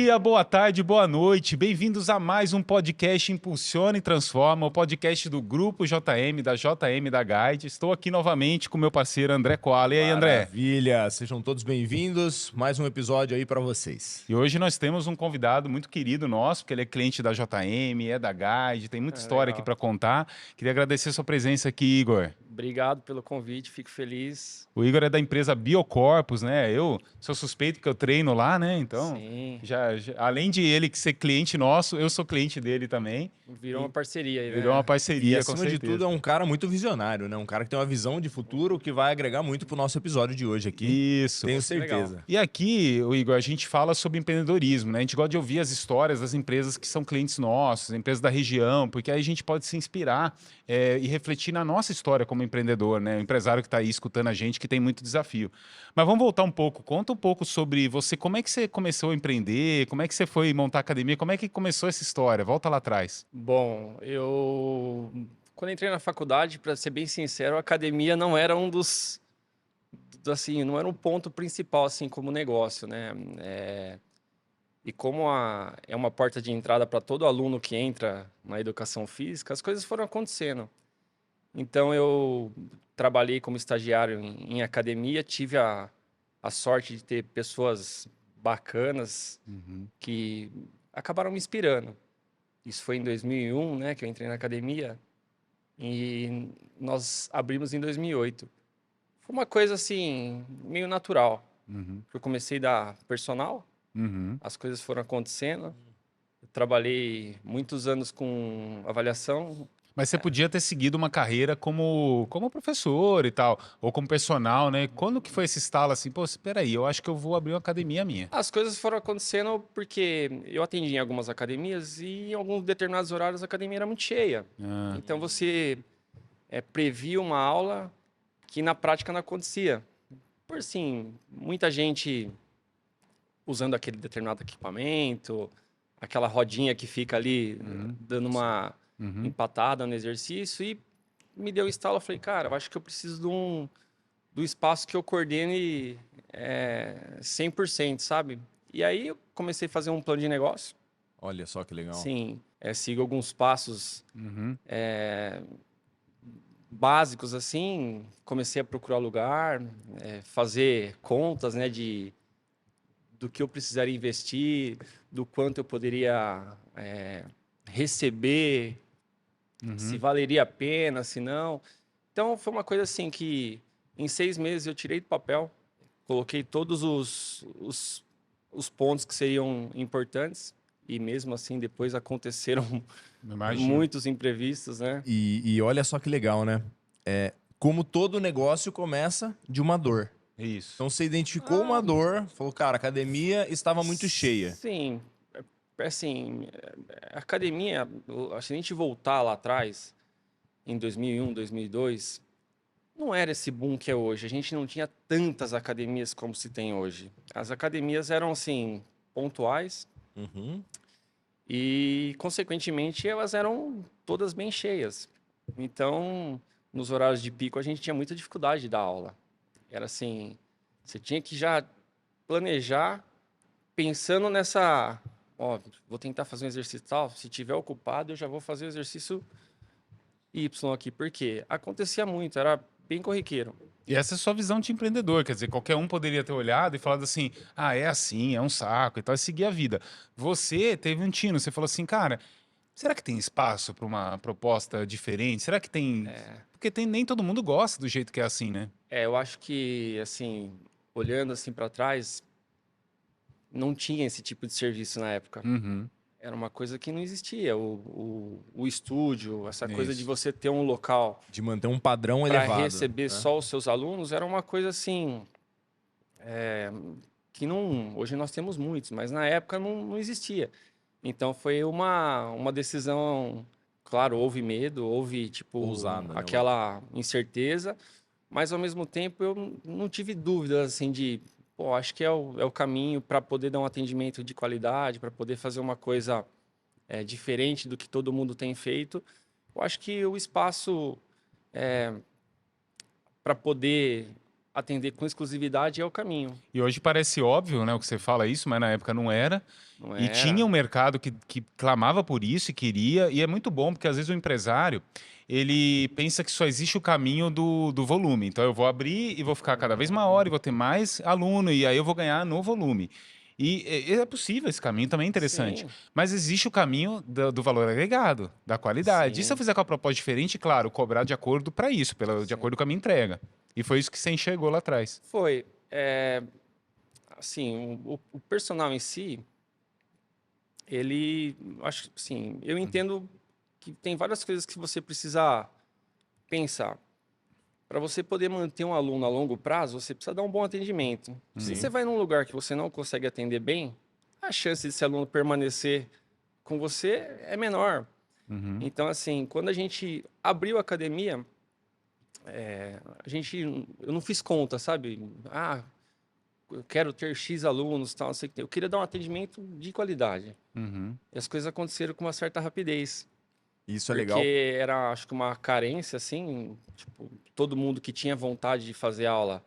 dia, boa tarde, boa noite. Bem-vindos a mais um podcast Impulsiona e Transforma, o podcast do Grupo JM, da JM da Guide. Estou aqui novamente com meu parceiro André Koala. E aí, André? Maravilha! Sejam todos bem-vindos. Mais um episódio aí para vocês. E hoje nós temos um convidado muito querido nosso, porque ele é cliente da JM, é da Guide, tem muita história aqui Legal. para contar. Queria agradecer a sua presença aqui, Igor. Obrigado pelo convite, fico feliz. O Igor é da empresa Biocorpus, né? Eu sou suspeito que eu treino lá, né? Então, Sim, além de ele ser cliente nosso, eu sou cliente dele também. virou uma parceria aí, né? Virou uma E parceria, com acima de certeza. tudo é um cara muito visionário, né? Um cara que tem uma visão de futuro que vai agregar muito pro nosso episódio de hoje aqui. Isso. Tenho Legal. certeza. E aqui, o Igor, a gente fala sobre empreendedorismo, né? A gente gosta de ouvir as histórias das empresas que são clientes nossos, empresas da região, porque aí a gente pode se inspirar e refletir na nossa história como empreendedor, né? O empresário que está aí escutando a gente, que tem muito desafio. Mas vamos voltar um pouco. Conta um pouco sobre você. Como é que você começou a empreender? Como é que você foi montar academia? Como é que começou essa história? Volta lá atrás. Bom, quando entrei na faculdade, para ser bem sincero, a academia não era assim, não era um ponto principal, assim, como negócio, né? E como é uma porta de entrada para todo aluno que entra na educação física, as coisas foram acontecendo. Então, eu trabalhei como estagiário em academia, tive a sorte de ter pessoas bacanas que acabaram me inspirando. Isso foi em 2001, né, que eu entrei na academia, e nós abrimos em 2008. Foi uma coisa, assim, meio natural. Eu comecei a dar personal, as coisas foram acontecendo. Eu trabalhei muitos anos com avaliação. Mas você podia ter seguido uma carreira como professor e tal, ou como personal, né? Quando que foi esse estalo assim, pô, espera aí, eu acho que eu vou abrir uma academia minha. As coisas foram acontecendo porque eu atendi em algumas academias e em alguns determinados horários a academia era muito cheia. Ah, Então você previa uma aula que na prática não acontecia. Por assim, muita gente usando aquele determinado equipamento, aquela rodinha que fica ali dando uma empatada no exercício, e me deu um estalo. Eu falei, cara, eu acho que eu preciso do espaço que eu coordene 100%, sabe? E aí eu comecei a fazer um plano de negócio. Olha só que legal. Sim, sigo alguns passos básicos, assim. Comecei a procurar lugar, fazer contas, né, do que eu precisaria investir, do quanto eu poderia receber, se valeria a pena, se não. Então, foi uma coisa assim que em 6 meses eu tirei do papel, coloquei todos os pontos que seriam importantes, e mesmo assim depois aconteceram imagina. muitos imprevistos, né? E olha só que legal, né? Como todo negócio começa de uma dor. Isso. Então você identificou uma dor, falou, cara, a academia estava muito cheia. Sim, assim, a academia, se a gente voltar lá atrás, em 2001, 2002, não era esse boom que é hoje. A gente não tinha tantas academias como se tem hoje. As academias eram, assim, pontuais e, consequentemente, elas eram todas bem cheias. Então, nos horários de pico, a gente tinha muita dificuldade de dar aula. Era assim, você tinha que já planejar pensando nessa, ó, vou tentar fazer um exercício tal, se tiver ocupado, eu já vou fazer o exercício Y aqui, porque acontecia muito, era bem corriqueiro. E essa é a sua visão de empreendedor, quer dizer, qualquer um poderia ter olhado e falado assim, ah, é assim, é um saco e tal, e seguir a vida. Você teve um tino, você falou assim, cara, será que tem espaço para uma proposta diferente? Será que tem... Porque nem todo mundo gosta do jeito que é assim, né? Eu acho que, assim, olhando assim para trás, não tinha esse tipo de serviço na época. Era uma coisa que não existia. O estúdio, essa coisa de Isso. você ter um local De manter um padrão para elevado. receber né? só os seus alunos, era uma coisa assim, que não... Hoje nós temos muitos, mas na época não existia. Então foi uma decisão, claro, houve medo, houve tipo Ousada, né? aquela incerteza, mas ao mesmo tempo eu não tive dúvidas assim de, pô, acho que é o caminho para poder dar um atendimento de qualidade, para poder fazer uma coisa diferente do que todo mundo tem feito. Eu acho que o espaço para poder atender com exclusividade é o caminho. E hoje parece óbvio, né, o que você fala isso, mas na época não era. Não E era? tinha um mercado que clamava por isso e queria, e é muito bom, porque às vezes o empresário, ele pensa que só existe o caminho do volume. Então eu vou abrir e vou ficar cada vez maior e vou ter mais aluno, e aí eu vou ganhar no volume. E é possível esse caminho, também é interessante. Sim, Mas existe o caminho do valor agregado, da qualidade. E se eu sim. fizer com a proposta diferente, claro, cobrar de acordo para isso, de Sim. acordo com a minha entrega. E foi isso que você enxergou lá atrás. Foi. Assim, o personal em si, ele, acho que, sim, eu entendo que tem várias coisas que você precisa pensar. Para você poder manter um aluno a longo prazo, você precisa dar um bom atendimento. Se você vai num lugar que você não consegue atender bem, a chance de esse aluno permanecer com você é menor. Uhum. Então, assim, quando a gente abriu a academia, eu não fiz conta, sabe? Ah, eu quero ter X alunos, tal, não sei o que. Eu queria dar um atendimento de qualidade. Uhum. E as coisas aconteceram com uma certa rapidez. Isso é Porque legal. era, acho que uma carência, assim, tipo, todo mundo que tinha vontade de fazer aula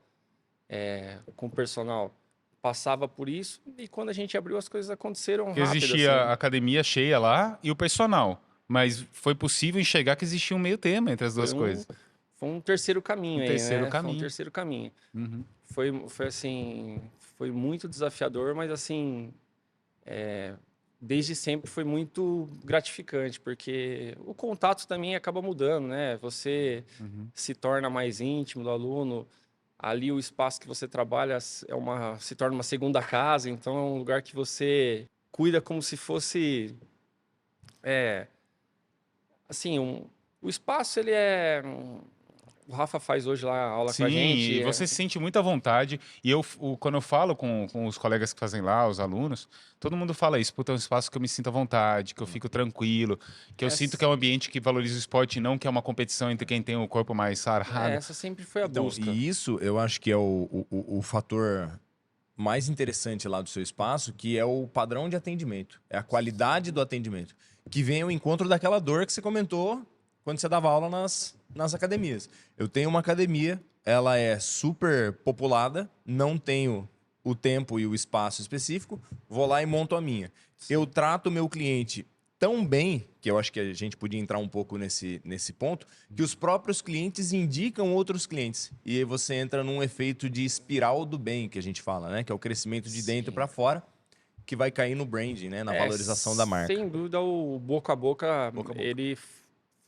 com o personal passava por isso. E quando a gente abriu, as coisas aconteceram Porque rápido, existia a assim. academia cheia lá e o personal. Mas foi possível enxergar que existia um meio termo entre as Foi duas um, coisas. foi um terceiro caminho Um aí, terceiro né? Foi um caminho. terceiro caminho. Uhum. Foi assim, foi muito desafiador, mas assim, desde sempre foi muito gratificante, porque o contato também acaba mudando, né? Você Uhum. se torna mais íntimo do aluno. Ali o espaço que você trabalha se torna uma segunda casa, então é um lugar que você cuida como se fosse, é, assim, o espaço ele o Rafa faz hoje lá a aula com Sim, a e gente. você se sente muito à vontade. E quando eu falo com os colegas que fazem lá, os alunos, todo mundo fala isso. Puta, é um espaço que eu me sinto à vontade, que eu fico tranquilo, que eu sinto que é um ambiente que valoriza o esporte e não que é uma competição entre quem tem o corpo mais sarado. Essa sempre foi a Então, busca. e isso eu acho que é o fator mais interessante lá do seu espaço, que é o padrão de atendimento, é a qualidade do atendimento, que vem ao encontro daquela dor que você comentou quando você dava aula nas academias. Eu tenho uma academia, ela é super populada, não tenho o tempo e o espaço específico, vou lá e monto a minha. Eu trato o meu cliente tão bem, que eu acho que a gente podia entrar um pouco nesse ponto, que os próprios clientes indicam outros clientes. E aí você entra num efeito de espiral do bem, que a gente fala, né? Que é o crescimento de dentro Sim. para fora, que vai cair no branding, né? Na valorização da marca. Sem dúvida, o boca a boca, Boca a boca. ele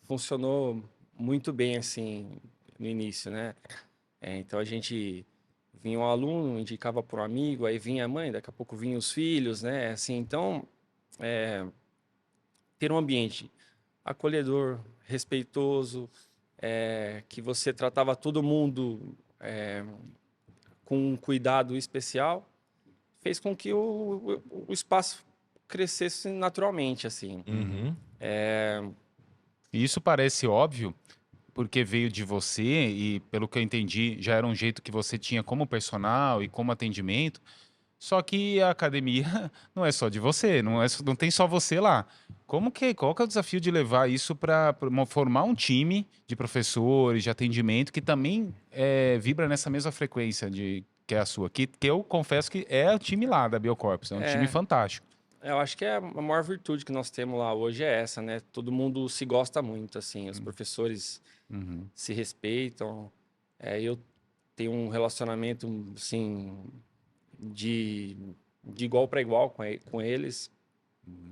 funcionou muito bem, assim, no início, né? Então, a gente vinha um aluno, indicava para um amigo, aí vinha a mãe, daqui a pouco vinha os filhos, né? Assim, então, ter um ambiente acolhedor, respeitoso, que você tratava todo mundo com um cuidado especial, fez com que o espaço crescesse naturalmente, assim. Uhum. E isso parece óbvio, porque veio de você e, pelo que eu entendi, já era um jeito que você tinha como personal e como atendimento. Só que a academia não é só de você, não tem só você lá. Qual que é o desafio de levar isso para formar um time de professores, de atendimento, que também vibra nessa mesma frequência que é a sua? Que eu confesso que é o time lá da Biocorpus, é um time É, fantástico. eu acho que a maior virtude que nós temos lá hoje é essa, né? Todo mundo se gosta muito, assim, os professores Uhum. se respeitam. Eu tenho um relacionamento, assim, de, de igual para igual com eles.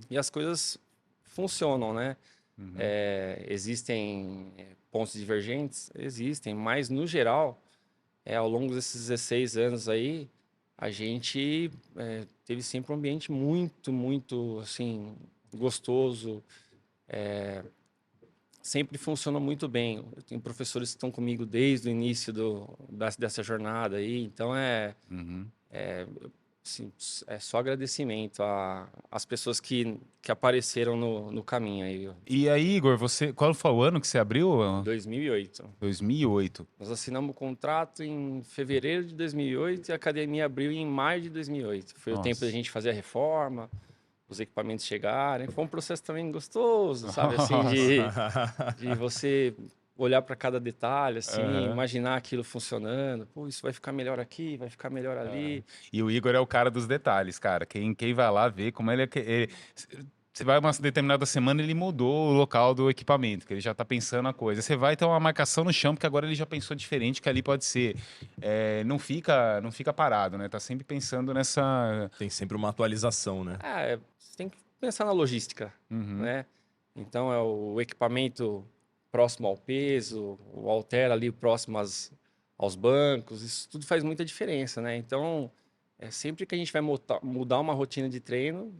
E as coisas funcionam, né? Existem pontos divergentes? Existem, mas no geral, ao longo desses 16 anos aí, a gente teve sempre um ambiente muito, muito, assim, gostoso. Sempre funcionou muito bem. Eu tenho professores que estão comigo desde o início dessa jornada aí, então Uhum. assim, é só agradecimento às pessoas que apareceram no caminho aí, viu? E aí, Igor, qual foi o ano que você abriu? 2008. 2008. Nós assinamos o contrato em fevereiro de 2008 e a academia abriu em maio de 2008. Foi o tempo da Nossa. gente fazer a reforma, os equipamentos chegarem. Foi um processo também gostoso, sabe? Assim, Nossa. de você olhar para cada detalhe, assim, Aham. imaginar aquilo funcionando. Pô, isso vai ficar melhor aqui, vai ficar melhor ali. E o Igor é o cara dos detalhes, cara. Quem vai lá ver como ele é. Você vai uma determinada semana, ele mudou o local do equipamento, que ele já tá pensando a coisa. Você vai ter uma marcação no chão, porque agora ele já pensou diferente, que ali pode ser. Não fica parado, né? Tá sempre pensando nessa. Tem sempre uma atualização, né? Você tem que pensar na logística, Uhum. né? Então, é o equipamento próximo ao peso, o halter ali próximo aos bancos, isso tudo faz muita diferença, né? Então, sempre que a gente vai mudar uma rotina de treino,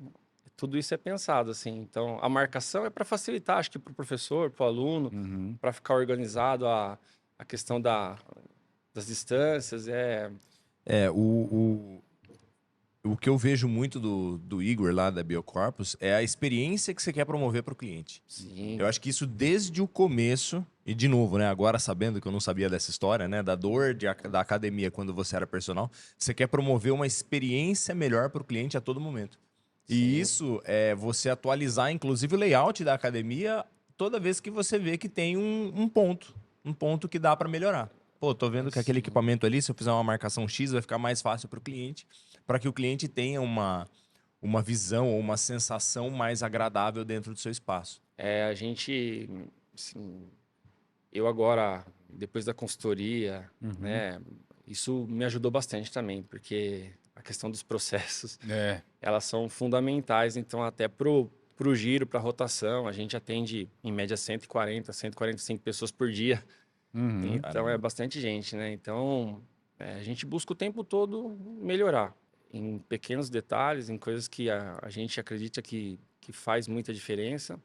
tudo isso é pensado, assim. Então, a marcação é para facilitar, acho que para o professor, para o aluno, Uhum. para ficar organizado a questão das distâncias. É, o que eu vejo muito do Igor lá da Biocorpus é a experiência que você quer promover para o cliente. Sim, Eu acho que isso desde o começo, e de novo, né, agora sabendo que eu não sabia dessa história, né, da dor da academia quando você era personal, você quer promover uma experiência melhor para o cliente a todo momento. E sim, isso é você atualizar, inclusive, o layout da academia toda vez que você vê que tem um ponto que dá para melhorar. Pô, tô vendo que aquele sim. equipamento ali, se eu fizer uma marcação X, vai ficar mais fácil para o cliente, para que o cliente tenha uma visão ou uma sensação mais agradável dentro do seu espaço. A gente, assim, eu agora, depois da consultoria, Uhum. né, isso me ajudou bastante também, porque a questão dos processos, É. elas são fundamentais, então até pro giro, para rotação, a gente atende em média 140, 145 pessoas por dia, Uhum. então é Caramba. bastante gente, né? Então, a gente busca o tempo todo melhorar em pequenos detalhes, em coisas que a gente acredita que faz muita diferença,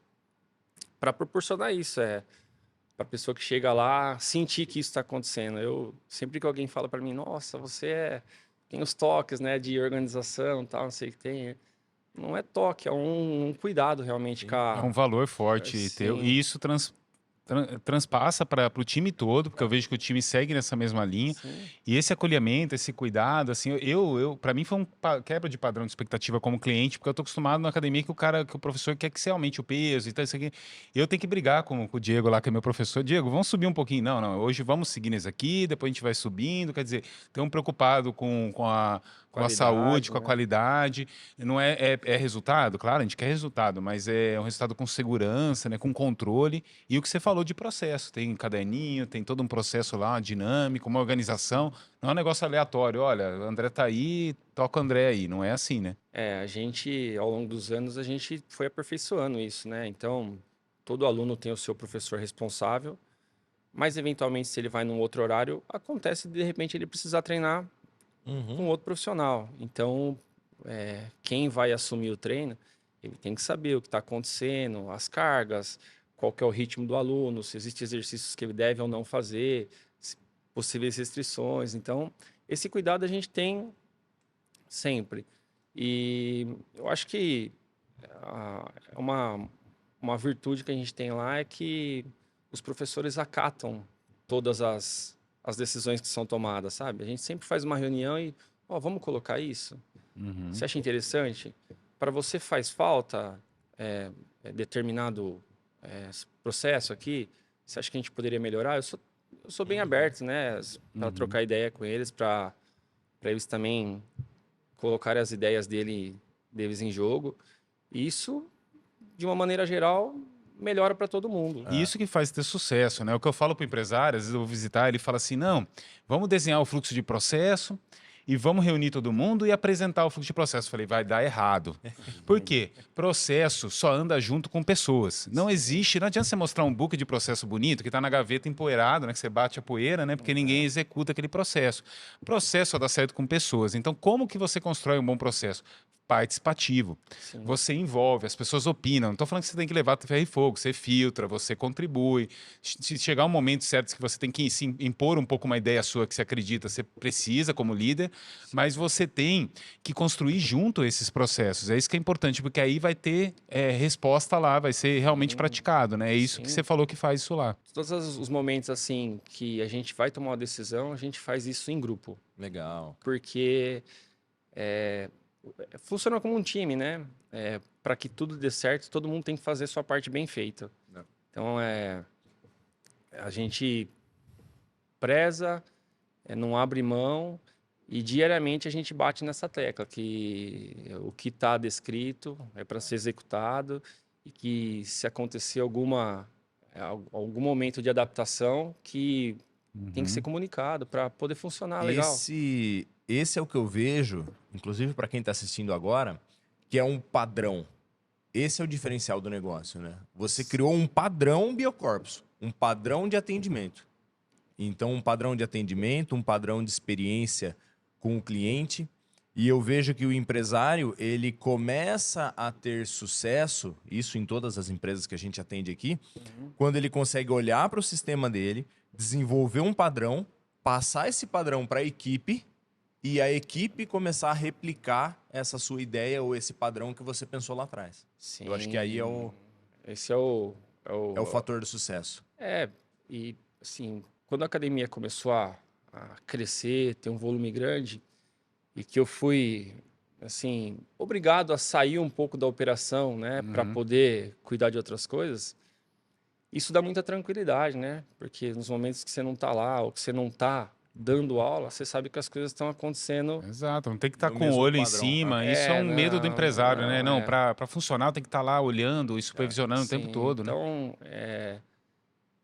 para proporcionar isso, para a pessoa que chega lá sentir que isso está acontecendo. Eu sempre que alguém fala para mim, nossa, tem os toques, né, de organização, tal, não sei o que tem. Não é toque, é um cuidado realmente com Sim. É um a, valor forte teu. assim, E isso transpassa para o time todo, porque eu vejo que o time segue nessa mesma linha. sim, E esse acolhimento, esse cuidado, assim, para mim foi um quebra de padrão de expectativa como cliente, porque eu tô acostumado na academia que o professor quer que você aumente o peso e tal, isso aqui. Eu tenho que brigar com o Diego lá, que é meu professor. Diego, vamos subir um pouquinho. Não, não, hoje vamos seguir nesse aqui, depois a gente vai subindo. Quer dizer, tem um preocupado com a saúde, qualidade, com a né? qualidade. Não é resultado? Claro, a gente quer resultado, mas é um resultado com segurança, né, com controle. E o que você falou de processo, tem caderninho, tem todo um processo lá, dinâmico, uma organização. Não é um negócio aleatório. Olha, o André tá aí, toca o André aí. Não é assim, né? A gente, ao longo dos anos, a gente foi aperfeiçoando isso, né? Então, todo aluno tem o seu professor responsável, mas eventualmente, se ele vai num outro horário, acontece de repente ele precisar treinar com Uhum. outro profissional. Então, quem vai assumir o treino, ele tem que saber o que está acontecendo, as cargas, qual que é o ritmo do aluno, se existem exercícios que ele deve ou não fazer, possíveis restrições. Então, esse cuidado a gente tem sempre. E eu acho que uma virtude que a gente tem lá é que os professores acatam todas as decisões que são tomadas, sabe? A gente sempre faz uma reunião e, ó, vamos colocar isso? Você Uhum. acha interessante? Para você faz falta determinado processo aqui? Você acha que a gente poderia melhorar? Eu sou bem aberto, né, para Uhum. trocar ideia com eles, para eles também colocarem as ideias deles em jogo. E isso, de uma maneira geral, melhora para todo mundo. E isso que faz ter sucesso, né? O que eu falo para o empresário, às vezes eu vou visitar, ele fala assim: não, vamos desenhar o fluxo de processo e vamos reunir todo mundo e apresentar o fluxo de processo. Eu falei, vai dar errado. Por quê? Processo só anda junto com pessoas. Não Sim, existe, não adianta você mostrar um book de processo bonito que está na gaveta empoeirado, né? Que você bate a poeira, né? Porque ninguém executa aquele processo. Processo só dá certo com pessoas. Então, como que você constrói um bom processo? Participativo. sim, Você envolve, as pessoas opinam. Não estou falando que você tem que levar ferro e fogo, você filtra, você contribui. Se chegar um momento certo que você tem que se impor um pouco uma ideia sua que você acredita, você precisa como líder, mas você tem que construir junto esses processos. É isso que é importante, porque aí vai ter resposta lá, vai ser realmente sim, praticado, né? É isso que você sim. falou que faz isso lá. Todos os momentos assim que a gente vai tomar uma decisão, a gente faz isso em grupo, Legal. porque funciona como um time, né? Para que tudo dê certo, todo mundo tem que fazer sua parte bem feita. Não. Então, a gente preza, não abre mão e diariamente a gente bate nessa tecla que o que está descrito é para ser executado e que se acontecer algum momento de adaptação que tem que ser comunicado para poder funcionar legal. Esse é o que eu vejo, inclusive para quem está assistindo agora, que é um padrão. Esse é o diferencial do negócio, né? Você criou um padrão Biocorpus, um padrão de atendimento. Então, um padrão de atendimento, um padrão de experiência com o cliente. E eu vejo que o empresário, ele começa a ter sucesso, isso em todas as empresas que a gente atende aqui, quando ele consegue olhar para o sistema dele, desenvolver um padrão, passar esse padrão para a equipe e a equipe começar a replicar essa sua ideia ou esse padrão que você pensou lá atrás. Sim, Eu acho que aí esse é o fator do sucesso. E assim, quando a academia começou a crescer, ter um volume grande, e que eu fui, assim, obrigado a sair um pouco da operação, né, para poder cuidar de outras coisas, isso dá muita tranquilidade, né? Porque nos momentos que você não está lá, ou que você não está dando aula, você sabe que as coisas estão acontecendo. Exato, não tem que estar No com o mesmo olho em padrão, cima. Isso é um medo do empresário, né? Não, é. para funcionar tem que estar lá olhando e supervisionando o tempo Sim, todo, né? então,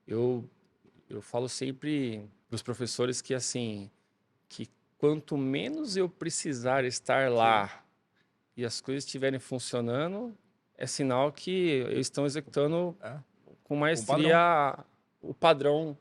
eu falo sempre para os professores que, assim, que quanto menos eu precisar estar lá e as coisas estiverem funcionando, é sinal que eles estão executando com maestria o padrão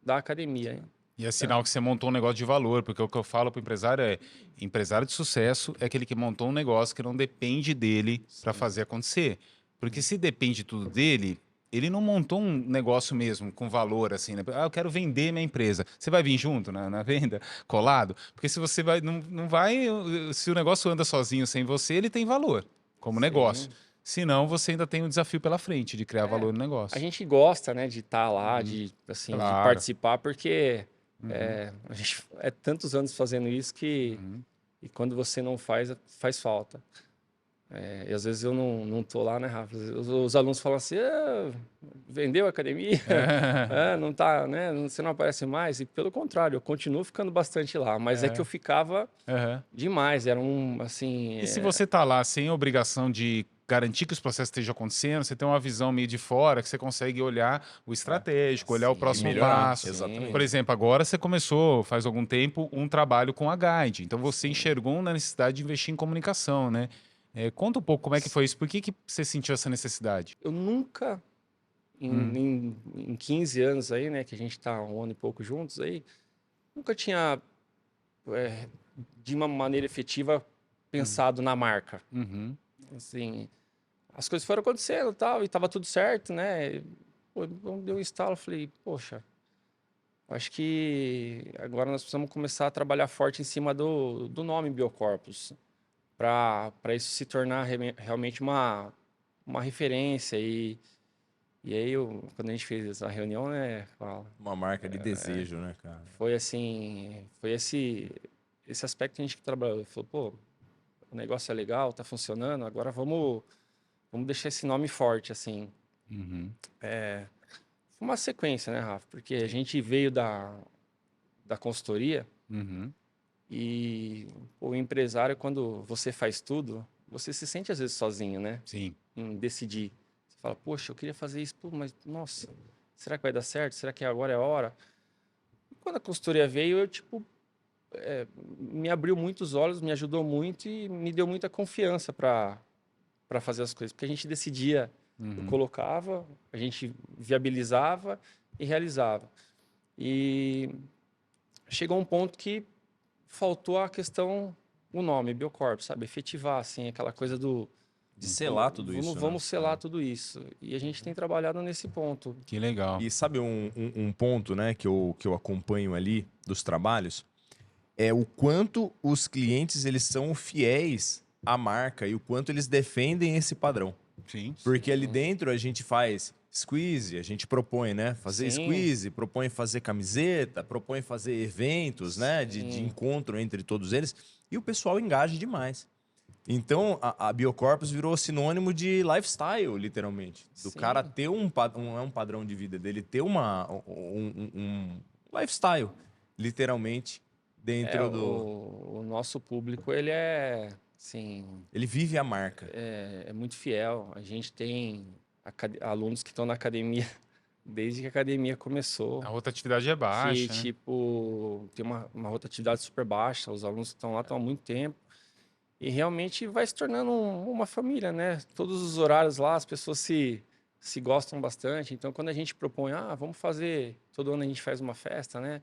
da academia. Hein? E é sinal que você montou um negócio de valor, porque o que eu falo para o empresário é: empresário de sucesso é aquele que montou um negócio que não depende dele para fazer acontecer. Porque se depende tudo dele, ele não montou um negócio mesmo com valor assim, né? Ah, eu quero vender minha empresa. Você vai vir junto na venda, colado? Porque se você vai, não vai, se o negócio anda sozinho sem você, ele tem valor como negócio. Sim. Senão, você ainda tem um desafio pela frente de criar valor no A negócio. gente gosta, né, de estar lá, de, assim, de Claro. participar, porque a gente é tantos anos fazendo isso que e quando você não faz, faz falta. E às vezes eu não tô lá, né, Rafa? Os alunos falam assim, vendeu a academia? Não tá, né? Você não aparece mais? E pelo contrário, eu continuo ficando bastante lá. Mas é que eu ficava demais. Era assim... E se você está lá sem a obrigação de garantir que os processos estejam acontecendo, você tem uma visão meio de fora que você consegue olhar o estratégico, olhar o próximo melhorar, passo. exatamente. Por exemplo, agora você começou, faz algum tempo, um trabalho com a Guide. Então você enxergou na necessidade de investir em comunicação, né? Conta um pouco como é que foi isso. Por que você sentiu essa necessidade? Eu nunca, em 15 anos aí, né, que a gente está um ano e pouco juntos aí, nunca tinha, de uma maneira efetiva, pensado na marca. Assim, as coisas foram acontecendo tal, e tava tudo certo, né? Pô, deu um estalo, eu falei, poxa, acho que agora nós precisamos começar a trabalhar forte em cima do nome Biocorpus, para isso se tornar realmente uma referência. E aí, quando a gente fez a reunião, né, Uma marca de desejo, né, cara? foi assim, foi esse aspecto que a gente trabalhou. Falou, pô, o negócio é legal, tá funcionando, agora vamos deixar esse nome forte, assim. Foi uma sequência, né, Rafa? Porque a gente veio da consultoria e o empresário, quando você faz tudo, você se sente às vezes sozinho, né? Sim. Em decidir. Você fala, poxa, eu queria fazer isso, pô, mas nossa, será que vai dar certo? Será que agora é a hora? E quando a consultoria veio, eu, tipo, me abriu muitos olhos, me ajudou muito e me deu muita confiança para fazer as coisas. Porque a gente decidia, eu colocava, a gente viabilizava e realizava. E chegou um ponto que faltou a questão, o nome, Biocorp, sabe? Efetivar, assim, aquela coisa do... De selar tudo isso. Vamos selar tudo isso. E a gente tem trabalhado nesse ponto. Que legal. E sabe um ponto, né, que eu acompanho ali dos trabalhos? É o quanto os clientes eles são fiéis à marca e o quanto eles defendem esse padrão. Sim. Porque ali dentro a gente faz squeeze, a gente propõe, né? Fazer Sim. squeeze, propõe fazer camiseta, propõe fazer eventos, né? De encontro entre todos eles. E o pessoal engaja demais. Então, a Biocorpus virou sinônimo de lifestyle, literalmente. Do Sim. cara ter não é um padrão de vida dele, ter um lifestyle, literalmente, dentro do... O nosso público, ele é, assim, Ele vive a marca. é muito fiel. A gente tem alunos que estão na academia desde que a academia começou, A rotatividade é que, baixa, né? tipo, tem uma rotatividade super baixa. Os alunos que estão lá estão há muito tempo. E realmente vai se tornando uma família, né? Todos os horários lá, as pessoas se gostam bastante. Então, quando a gente propõe, vamos fazer, todo ano a gente faz uma festa, né?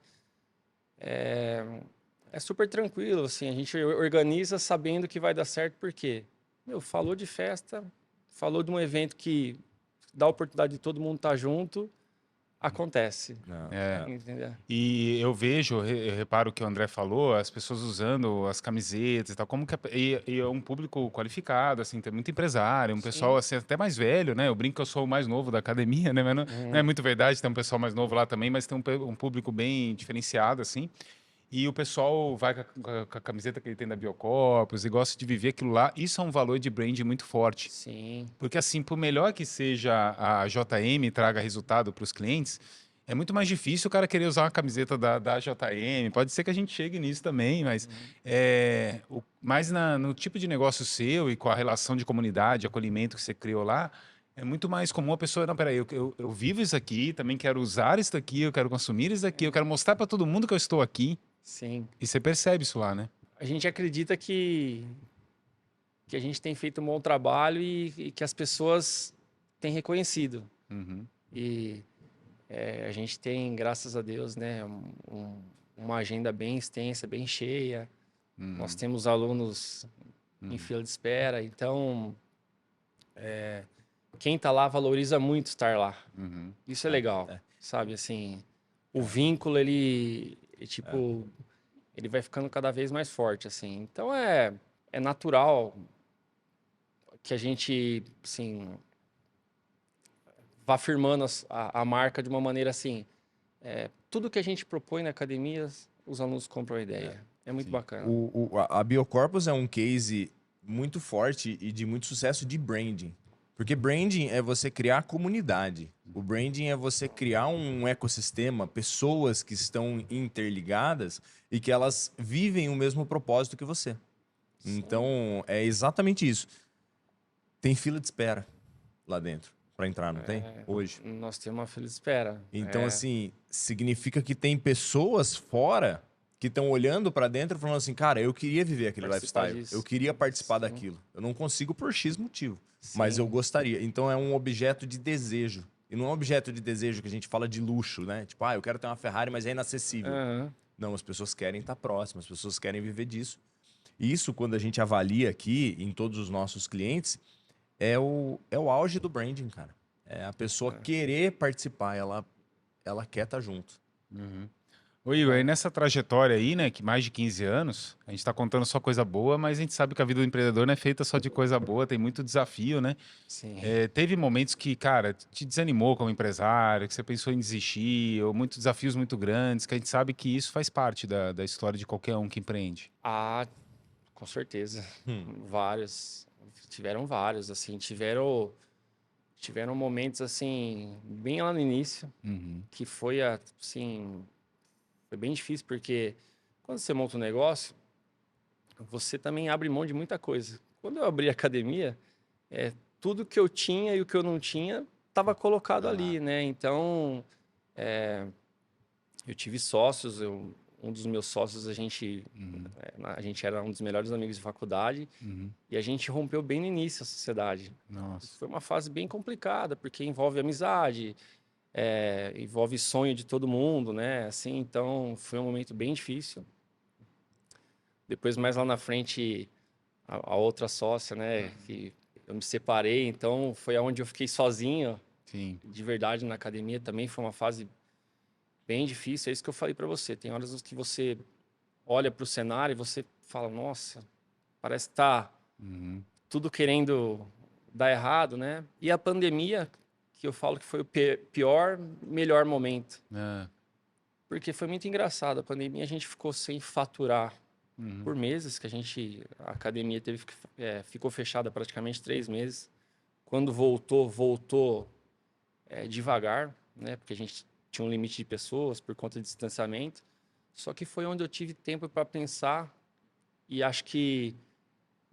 É super tranquilo, assim, a gente organiza sabendo que vai dar certo, porque, meu, falou de festa, falou de um evento que dá a oportunidade de todo mundo estar junto, acontece, Não, É. entendeu? E eu vejo, eu reparo o que o André falou, as pessoas usando as camisetas e tal, como que e é um público qualificado, assim, tem muito empresário, um pessoal Sim. assim, até mais velho, né? Eu brinco que eu sou o mais novo da academia, né? Mas não é muito verdade, tem um pessoal mais novo lá também, mas tem um público bem diferenciado, assim. E o pessoal vai com a camiseta que ele tem da Biocorpus e gosta de viver aquilo lá. Isso é um valor de brand muito forte. Sim, Porque assim, por melhor que seja a JM e traga resultado para os clientes, é muito mais difícil o cara querer usar uma camiseta da JM. Pode ser que a gente chegue nisso também, mas mais no tipo de negócio seu e com a relação de comunidade, acolhimento que você criou lá, é muito mais comum a pessoa, não, peraí, eu vivo isso aqui, também quero usar isso aqui, eu quero consumir isso aqui, eu quero mostrar para todo mundo que eu estou aqui. sim. E você percebe isso lá, né? A gente acredita que a gente tem feito um bom trabalho e que as pessoas têm reconhecido. Uhum, E a gente tem, graças a Deus, né, uma agenda bem extensa, bem cheia. Nós temos alunos em fila de espera, então quem está lá valoriza muito estar lá. uhum. Isso é legal, sabe? Assim, o vínculo tipo, ele vai ficando cada vez mais forte, assim. Então é natural que a gente, assim, vá firmando a marca de uma maneira assim. Tudo que a gente propõe na academia, os alunos compram a ideia. É muito bacana. A Biocorpus é um case muito forte e de muito sucesso de branding. Porque branding é você criar comunidade. O branding é você criar um ecossistema, pessoas que estão interligadas e que elas vivem o mesmo propósito que você. Então, é exatamente isso. Tem fila de espera lá dentro para entrar, não tem? Hoje. Nós temos uma fila de espera. Então, assim, significa que tem pessoas fora que estão olhando para dentro e falando assim, cara, eu queria viver aquele Participar lifestyle, disso. eu queria participar Sim. daquilo. Eu não consigo por X motivo, mas Sim. eu gostaria. Então é um objeto de desejo. E não é um objeto de desejo que a gente fala de luxo, né? Tipo, eu quero ter uma Ferrari, mas é inacessível. Aham. Não, as pessoas querem estar próximas, as pessoas querem viver disso. E isso, quando a gente avalia aqui em todos os nossos clientes, é o auge do branding, cara. É a pessoa querer participar, ela quer estar junto. Ô Igor, aí nessa trajetória aí, né, que mais de 15 anos, a gente está contando só coisa boa, mas a gente sabe que a vida do empreendedor não é feita só de coisa boa, tem muito desafio, né? Sim. Teve momentos que, cara, te desanimou como empresário, que você pensou em desistir, ou muitos desafios muito grandes, que a gente sabe que isso faz parte da história de qualquer um que empreende. Com certeza. Vários. Tiveram vários, assim. Tiveram momentos, assim, bem lá no início, que foi, assim, foi bem difícil, porque quando você monta um negócio, você também abre mão de muita coisa. Quando eu abri a academia, tudo que eu tinha e o que eu não tinha estava colocado ali, né? Então, eu tive sócios, um dos meus sócios, a gente era um dos melhores amigos de faculdade, e a gente rompeu bem no início a sociedade. Nossa. Foi uma fase bem complicada, porque envolve amizade, envolve sonho de todo mundo, né? Assim, então, foi um momento bem difícil. Depois, mais lá na frente, a outra sócia, né? Que eu me separei, então foi aonde eu fiquei sozinho, Sim. de verdade, na academia. Também foi uma fase bem difícil. É isso que eu falei para você. Tem horas que você olha para o cenário e você fala, nossa, parece que tá tudo querendo dar errado, né? E a pandemia, que eu falo que foi o pior, melhor momento. É. Porque foi muito engraçado. A pandemia a gente ficou sem faturar por meses, que a academia ficou fechada praticamente 3 meses. Quando voltou devagar, né? Porque a gente tinha um limite de pessoas por conta de distanciamento. Só que foi onde eu tive tempo para pensar e acho que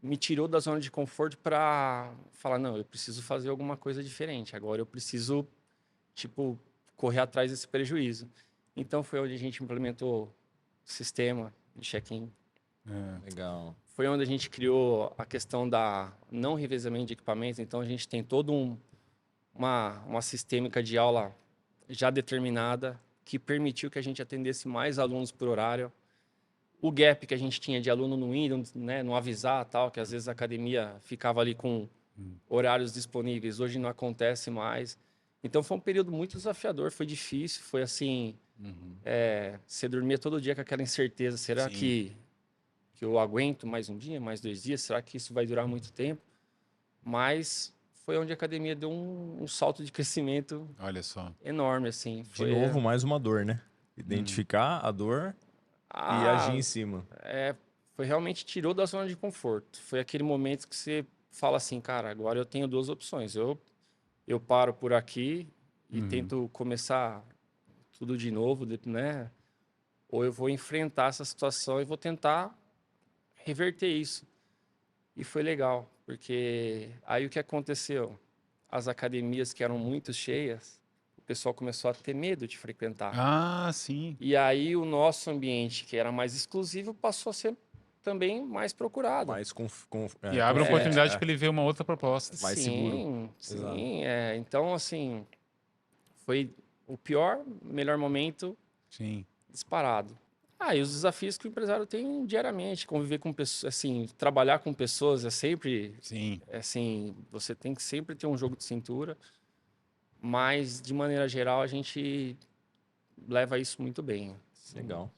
me tirou da zona de conforto para falar, não, eu preciso fazer alguma coisa diferente. Agora eu preciso, tipo, correr atrás desse prejuízo. Então foi onde a gente implementou o sistema de check-in. Legal. Foi onde a gente criou a questão da não revezamento de equipamentos. Então a gente tem toda uma sistêmica de aula já determinada que permitiu que a gente atendesse mais alunos por horário. O gap que a gente tinha de aluno não ir, né, não avisar, tal, que às vezes a academia ficava ali com horários disponíveis, hoje não acontece mais. Então foi um período muito desafiador, foi difícil, foi assim, você dormia todo dia com aquela incerteza, será que eu aguento mais um dia, mais 2 dias? Será que isso vai durar muito tempo? Mas foi onde a academia deu um salto de crescimento Olha só. enorme, assim. De novo, mais uma dor, né? Identificar a dor e agir em cima. Foi realmente tirou da zona de conforto. Foi aquele momento que você fala assim, cara, agora eu tenho 2 opções. Eu paro por aqui e tento começar tudo de novo, né? Ou eu vou enfrentar essa situação e vou tentar reverter isso. E foi legal, porque aí o que aconteceu? As academias que eram muito cheias, o pessoal começou a ter medo de frequentar. Ah, sim. E aí o nosso ambiente, que era mais exclusivo, passou a ser também mais procurado. Mais E abre a oportunidade para ele ver uma outra proposta. mais sim, seguro. Sim, então assim, foi o melhor momento Sim. disparado. E os desafios que o empresário tem diariamente, conviver com pessoas, assim, trabalhar com pessoas é sempre, Sim. assim, você tem que sempre ter um jogo de cintura, mas de maneira geral a gente leva isso muito bem. Legal.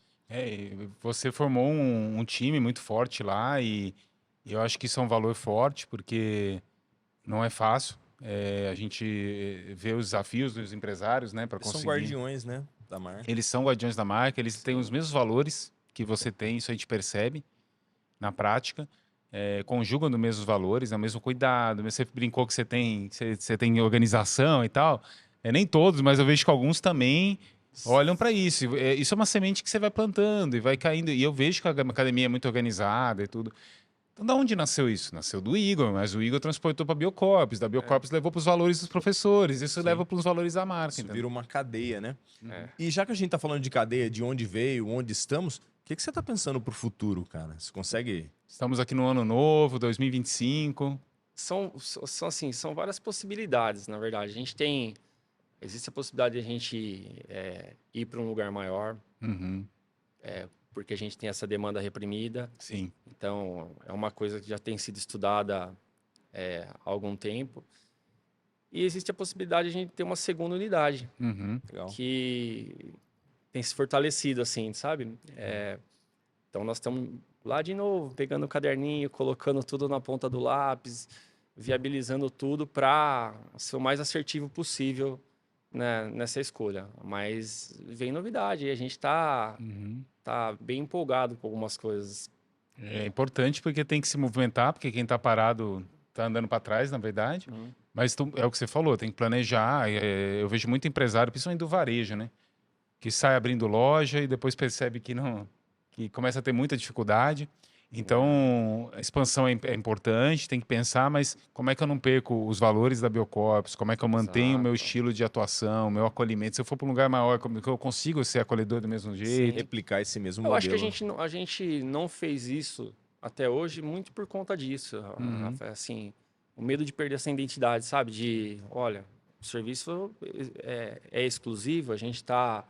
Você formou um time muito forte lá e eu acho que isso é um valor forte porque não é fácil. A gente vê os desafios dos empresários, né, para Eles conseguir. são guardiões, né, da marca. Eles são guardiões da marca, eles têm os mesmos valores que você tem, isso a gente percebe na prática. Conjugam os mesmos valores, né, o mesmo cuidado. Você brincou que você tem organização e tal. Nem todos, mas eu vejo que alguns também olham para isso. Isso é uma semente que você vai plantando e vai caindo. E eu vejo que a academia é muito organizada e tudo. Então, da onde nasceu isso? Nasceu do Igor, mas o Igor transportou para a Biocorps. Da Biocorps levou para os valores dos professores. Isso leva para os valores da marca. Isso vira uma cadeia, né? É. E já que a gente tá falando de cadeia, de onde veio, onde estamos, o que você tá pensando pro futuro, cara? Você consegue... Estamos aqui no ano novo, 2025. São várias possibilidades, na verdade. Existe a possibilidade de a gente ir para um lugar maior, porque a gente tem essa demanda reprimida. Sim. Então, é uma coisa que já tem sido estudada há algum tempo. E existe a possibilidade de a gente ter uma segunda unidade, Legal. que tem se fortalecido, assim, sabe? Então, nós estamos lá de novo, pegando o caderninho, colocando tudo na ponta do lápis, viabilizando tudo para ser o mais assertivo possível, né, nessa escolha. Mas vem novidade, e a gente está bem empolgado com algumas coisas. É importante porque tem que se movimentar, porque quem está parado está andando para trás, na verdade. Mas é o que você falou, tem que planejar. Eu vejo muito empresário, principalmente do varejo, né? Que sai abrindo loja e depois percebe que começa a ter muita dificuldade. Então, a expansão é importante, tem que pensar, mas como é que eu não perco os valores da Biocorps? Como é que eu mantenho o meu estilo de atuação, o meu acolhimento? Se eu for para um lugar maior, como que eu consigo ser acolhedor do mesmo jeito? Replicar esse mesmo Eu modelo. acho que a gente não fez isso até hoje muito por conta disso. Assim, o medo de perder essa identidade, sabe? Olha, o serviço é exclusivo, a gente está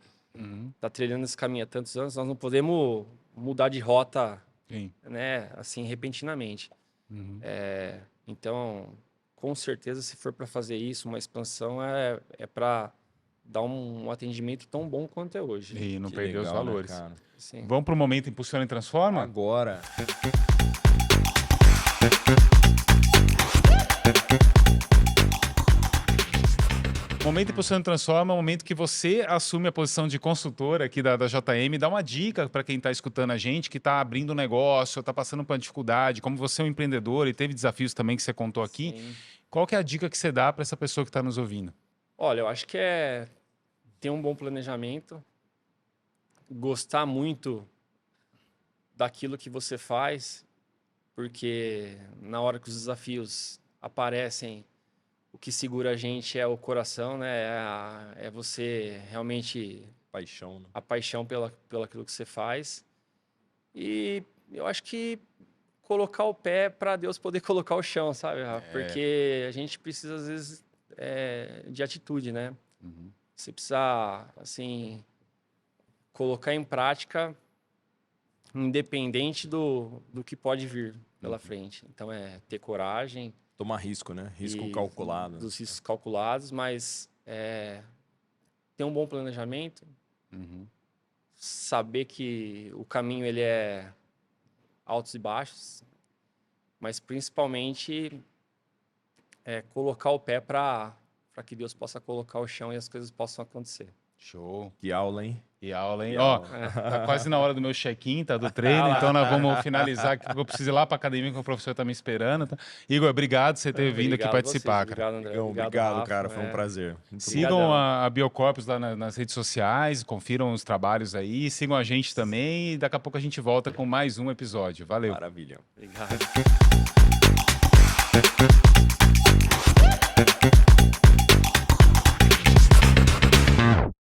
trilhando esse caminho há tantos anos, nós não podemos mudar de rota, né, assim, repentinamente. Então, com certeza, se for para fazer isso, uma expansão é para dar um atendimento tão bom quanto é hoje. E não Que perder os legal, né, valores. cara? Sim. Vamos para o momento Impulsiona e Transforma? Agora. O momento Impulsionando Transforma é o momento que você assume a posição de consultor aqui da JM, dá uma dica para quem está escutando a gente, que está abrindo um negócio, está passando por uma dificuldade, como você é um empreendedor e teve desafios também que você contou aqui. Sim. Qual que é a dica que você dá para essa pessoa que está nos ouvindo? Olha, eu acho que é ter um bom planejamento, gostar muito daquilo que você faz, porque na hora que os desafios aparecem, o que segura a gente é o coração, né? É você realmente Paixão, né? a paixão pelo aquilo que você faz. E eu acho que colocar o pé para Deus poder colocar o chão, sabe, Rafa? Porque a gente precisa, às vezes, de atitude, né? Você precisa, assim, colocar em prática, independente do que pode vir pela frente. Então, é ter coragem. Tomar risco, né? Risco e calculado. Dos riscos calculados, mas ter um bom planejamento, saber que o caminho ele é altos e baixos, mas principalmente colocar o pé para que Deus possa colocar o chão e as coisas possam acontecer. Show. Que aula, hein? E aula, hein? Que Ó, aula. tá quase na hora do meu check-in, tá? Do treino, então nós vamos finalizar aqui, porque eu preciso ir lá pra academia que o professor tá me esperando. Tá? Igor, obrigado por você ter vindo aqui Obrigado participar, vocês, cara. Obrigado, André. Igão, obrigado, Rafa. cara. Foi um prazer. Muito Sigam Obrigadão. a Biocorpus lá nas redes sociais, confiram os trabalhos aí, sigam a gente também e daqui a pouco a gente volta com mais um episódio. Valeu. Maravilha. Obrigado.